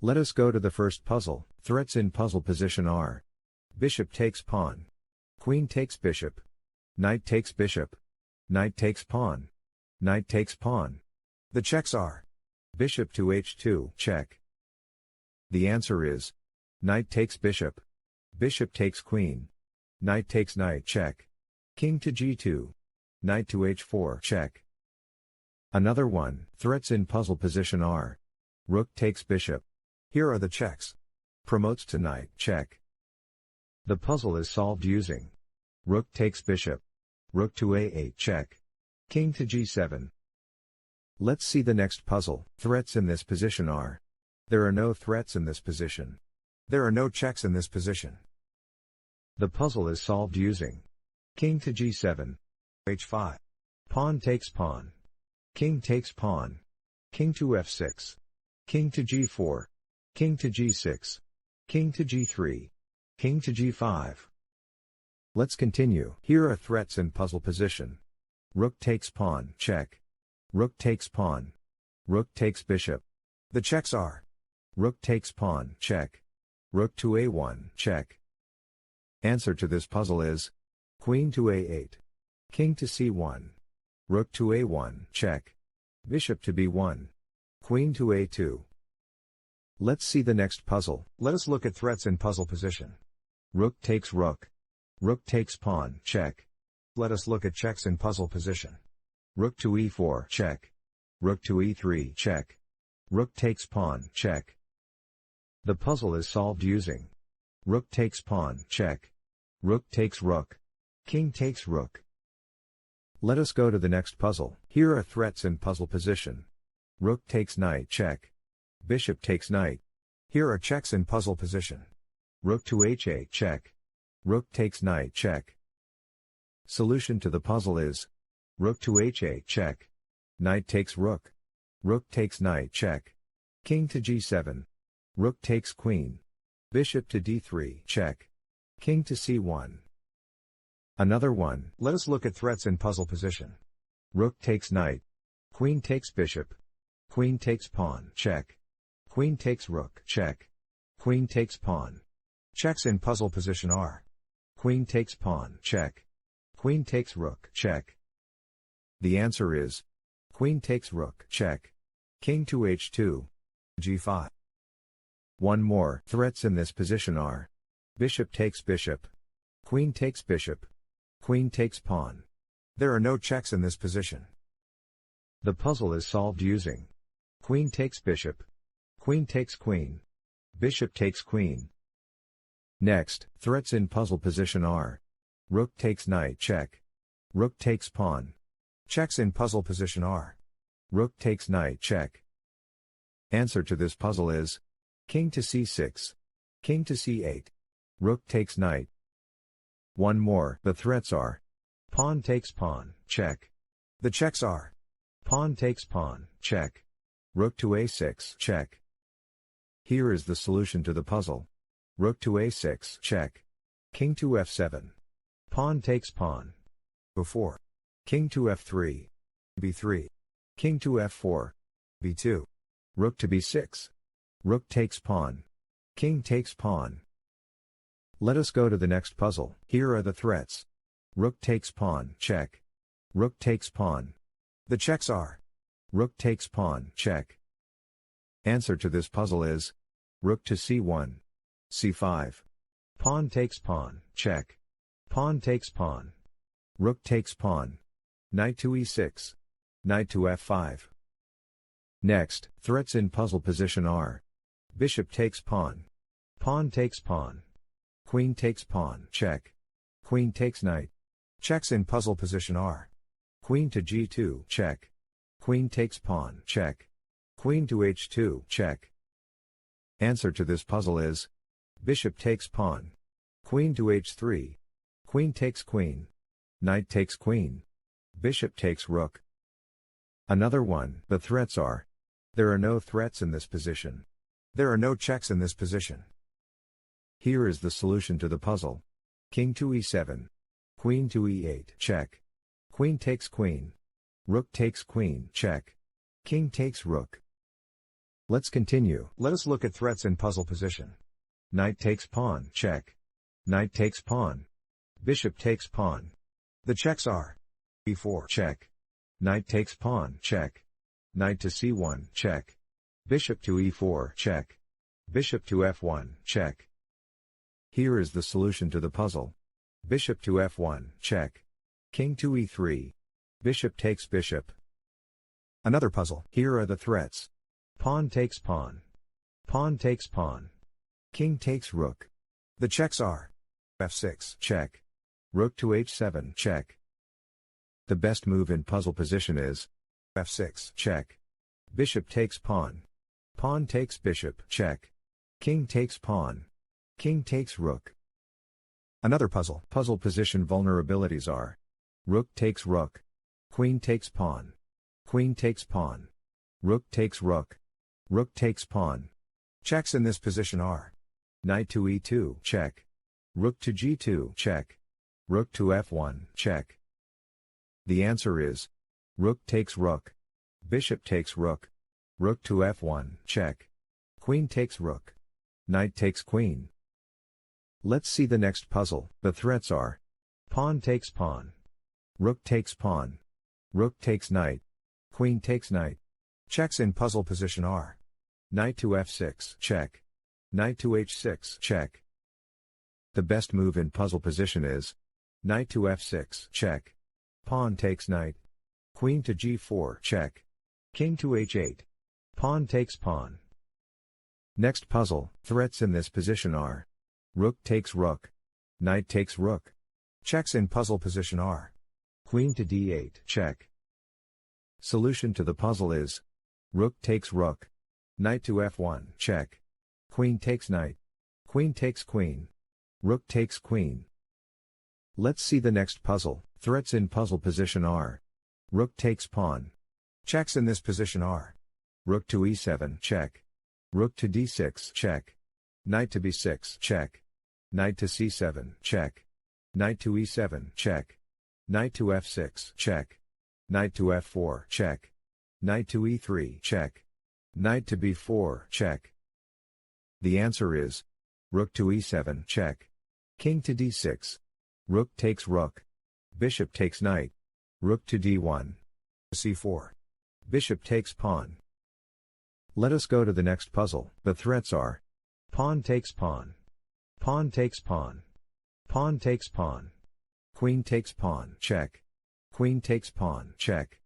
Let us go to the first puzzle. Threats in puzzle position are: bishop takes pawn, queen takes bishop, knight takes bishop, knight takes pawn, knight takes pawn. The checks are: bishop to h2, check. The answer is: knight takes bishop, bishop takes queen, knight takes knight, check. King to g2, knight to h4, check. Another one. Threats in puzzle position are: rook takes bishop. Here are the checks. Promotes to knight, check. The puzzle is solved using: rook takes bishop, rook to a8, check. King to g7. Let's see the next puzzle. Threats in this position are: there are no threats in this position. There are no checks in this position. The puzzle is solved using: king to g7, h5, pawn takes pawn, king takes pawn, king to f6, king to g4, king to g6, king to g3, king to g5. Let's continue. Here are threats in puzzle position: rook takes pawn, check. Rook takes pawn, rook takes bishop. The checks are: rook takes pawn, check. Rook to a1, check. Answer to this puzzle is: queen to a8, king to c1, rook to a1, check. Bishop to b1, queen to a2. Let's see the next puzzle. Let us look at threats in puzzle position. Rook takes rook, rook takes pawn, check. Let us look at checks in puzzle position. Rook to e4, check. Rook to e3, check. Rook takes pawn, check. The puzzle is solved using: rook takes pawn, check. Rook takes rook, king takes rook. Let us go to the next puzzle. Here are threats in puzzle position: rook takes knight, check. Bishop takes knight. Here are checks in puzzle position: rook to h8, check. Rook takes knight, check. Solution to the puzzle is: rook to h8, check. Knight takes rook. Rook takes knight, check. King to g7. Rook takes queen. Bishop to d3, check. King to c1. Another one. Let us look at threats in puzzle position. Rook takes knight. Queen takes bishop. Queen takes pawn, check. Queen takes rook, check. Queen takes pawn. Checks in puzzle position are: queen takes pawn, check. Queen takes rook, check. The answer is: queen takes rook, check. King to h2, g5. One more. Threats in this position are: bishop takes bishop, queen takes bishop, queen takes pawn. There are no checks in this position. The puzzle is solved using: queen takes bishop, queen takes queen, bishop takes queen. Next, threats in puzzle position are: rook takes knight, check. Rook takes pawn. Checks in puzzle position are: rook takes knight, check. Answer to this puzzle is: king to c6, king to c8, rook takes knight. One more. The threats are: pawn takes pawn, check. The checks are: pawn takes pawn, check. Rook to a6, check. Here is the solution to the puzzle: rook to a6, check. King to f7. Pawn takes pawn. b4. King to f3. b3. King to f4. b2. Rook to b6. Rook takes pawn. King takes pawn. Let us go to the next puzzle. Here are the threats: rook takes pawn, check. Rook takes pawn. The checks are: rook takes pawn, check. Answer to this puzzle is: rook to c1, c5. Pawn takes pawn, check. Pawn takes pawn. Rook takes pawn. Knight to e6. Knight to f5. Next, threats in puzzle position are: bishop takes pawn. Pawn takes pawn. Queen takes pawn, check. Queen takes knight. Checks in puzzle position are: queen to g2, check. Queen takes pawn, check. Queen to h2, check. Answer to this puzzle is: bishop takes pawn. Queen to h3. Queen takes queen. Knight takes queen. Bishop takes rook. Another one. The threats are: there are no threats in this position. There are no checks in this position. Here is the solution to the puzzle: king to e7. Queen to e8, check. Queen takes queen. Rook takes queen, check. King takes rook. Let's continue. Let us look at threats in puzzle position. Knight takes pawn, check. Knight takes pawn. Bishop takes pawn. The checks are e4, check. Knight takes pawn, check. Knight to c1, check. Bishop to e4, check. Bishop to f1, check. Here is the solution to the puzzle. Bishop to f1, check. King to e3. Bishop takes bishop. Another puzzle. Here are the threats. Pawn takes pawn. Pawn takes pawn. King takes rook. The checks are f6, check. Rook to h7, check. The best move in puzzle position is f6, check. Bishop takes pawn. Pawn takes bishop, check. King takes pawn. King takes rook. Another puzzle. Puzzle position vulnerabilities are rook takes rook. Queen takes pawn. Queen takes pawn. Rook takes rook. Rook takes pawn. Checks in this position are knight to e2, check. Rook to g2, check. Rook to f1, check. The answer is rook takes rook. Bishop takes rook. Rook to f1, check. Queen takes rook. Knight takes queen. Let's see the next puzzle. The threats are pawn takes pawn. Rook takes pawn. Rook takes knight. Queen takes knight. Checks in puzzle position are knight to f6, check. Knight to h6, check. The best move in puzzle position is knight to f6, check. Pawn takes knight. Queen to g4, check. King to h8. Pawn takes pawn. Next puzzle. Threats in this position are rook takes rook. Knight takes rook. Checks in puzzle position are queen to d8, check. Solution to the puzzle is rook takes rook. Knight to f1, check. Queen takes knight. Queen takes queen. Rook takes queen. Let's see the next puzzle. Threats in puzzle position are rook takes pawn. Checks in this position are rook to e7, check. Rook to d6, check. Knight to b6, check. Knight to c7, check. Knight to e7, check. Knight to f6, check. Knight to f4, check. Knight to e3, check. Knight to b4, check. The answer is rook to e7, check. King to d6. Rook takes rook. Bishop takes knight. Rook to d1. c4. Bishop takes pawn. Let us go to the next puzzle. The threats are pawn takes pawn. Pawn takes pawn. Pawn takes pawn. Queen takes pawn, check. Queen takes pawn, check.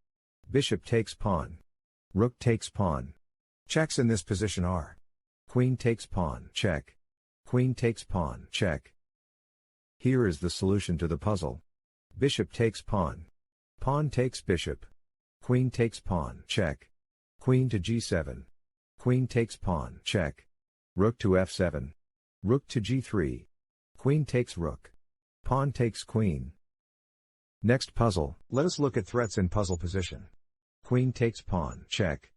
Bishop takes pawn. Rook takes pawn. Checks in this position are queen takes pawn, check. Queen takes pawn, check. Here is the solution to the puzzle. Bishop takes pawn. Pawn takes bishop. Queen takes pawn, check. Queen to g7. Queen takes pawn, check. Rook to f7. Rook to g3. Queen takes rook. Pawn takes queen. Next puzzle. Let us look at threats in puzzle position. Queen takes pawn, check.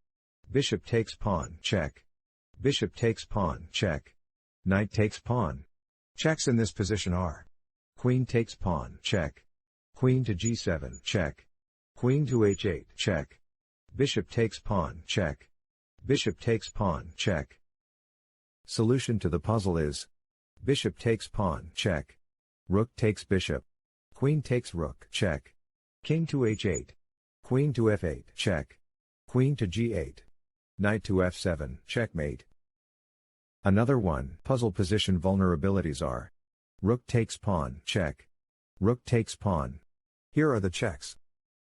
Bishop takes pawn, check. Bishop takes pawn, check. Knight takes pawn. Checks in this position are queen takes pawn, check. Queen to g7, check. Queen to h8, check. Bishop takes pawn, check. Bishop takes pawn, check. Solution to the puzzle is bishop takes pawn, check. Rook takes bishop. Queen takes rook, check. King to h8. Queen to f8, check. Queen to g8. Knight to f7, checkmate. Another one. Puzzle position vulnerabilities are rook takes pawn, check. Rook takes pawn. Here are the checks.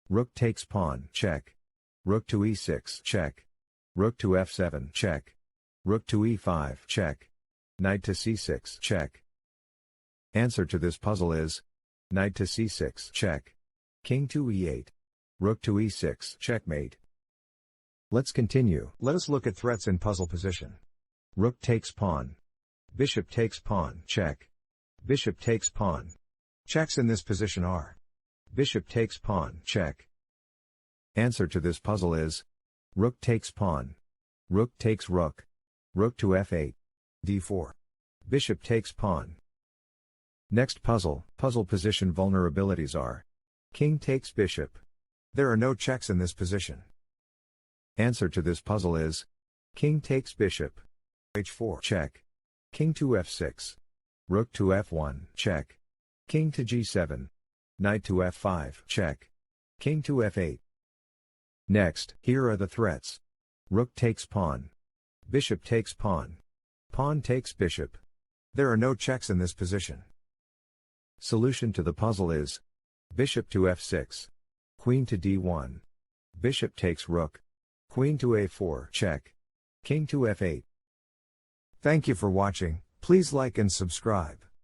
Rook takes pawn, check. Rook to e6, check. Rook to f7, check. Rook to e5, check. Knight to c6, check. Answer to this puzzle is knight to c6, check. King to e8. Rook to e6, checkmate. Let's continue. Let us look at threats in puzzle position. Rook takes pawn. Bishop takes pawn, check. Bishop takes pawn. Checks in this position are bishop takes pawn, check. Answer to this puzzle is rook takes pawn. Rook takes rook. Rook to f8. d4. Bishop takes pawn. Next puzzle. Puzzle position vulnerabilities are king takes bishop. There are no checks in this position. Answer to this puzzle is King takes bishop. h4 check. King to f6. Rook to f1 check. King to g7. Knight to f5 check. King to f8. Next, here are the threats. Rook takes pawn. Bishop takes pawn. Pawn takes bishop. There are no checks in this position. Solution to the puzzle is bishop to f6. Queen to d1. Bishop takes rook. Queen to a4 check. King to f8. Thank you for watching. Please like and subscribe.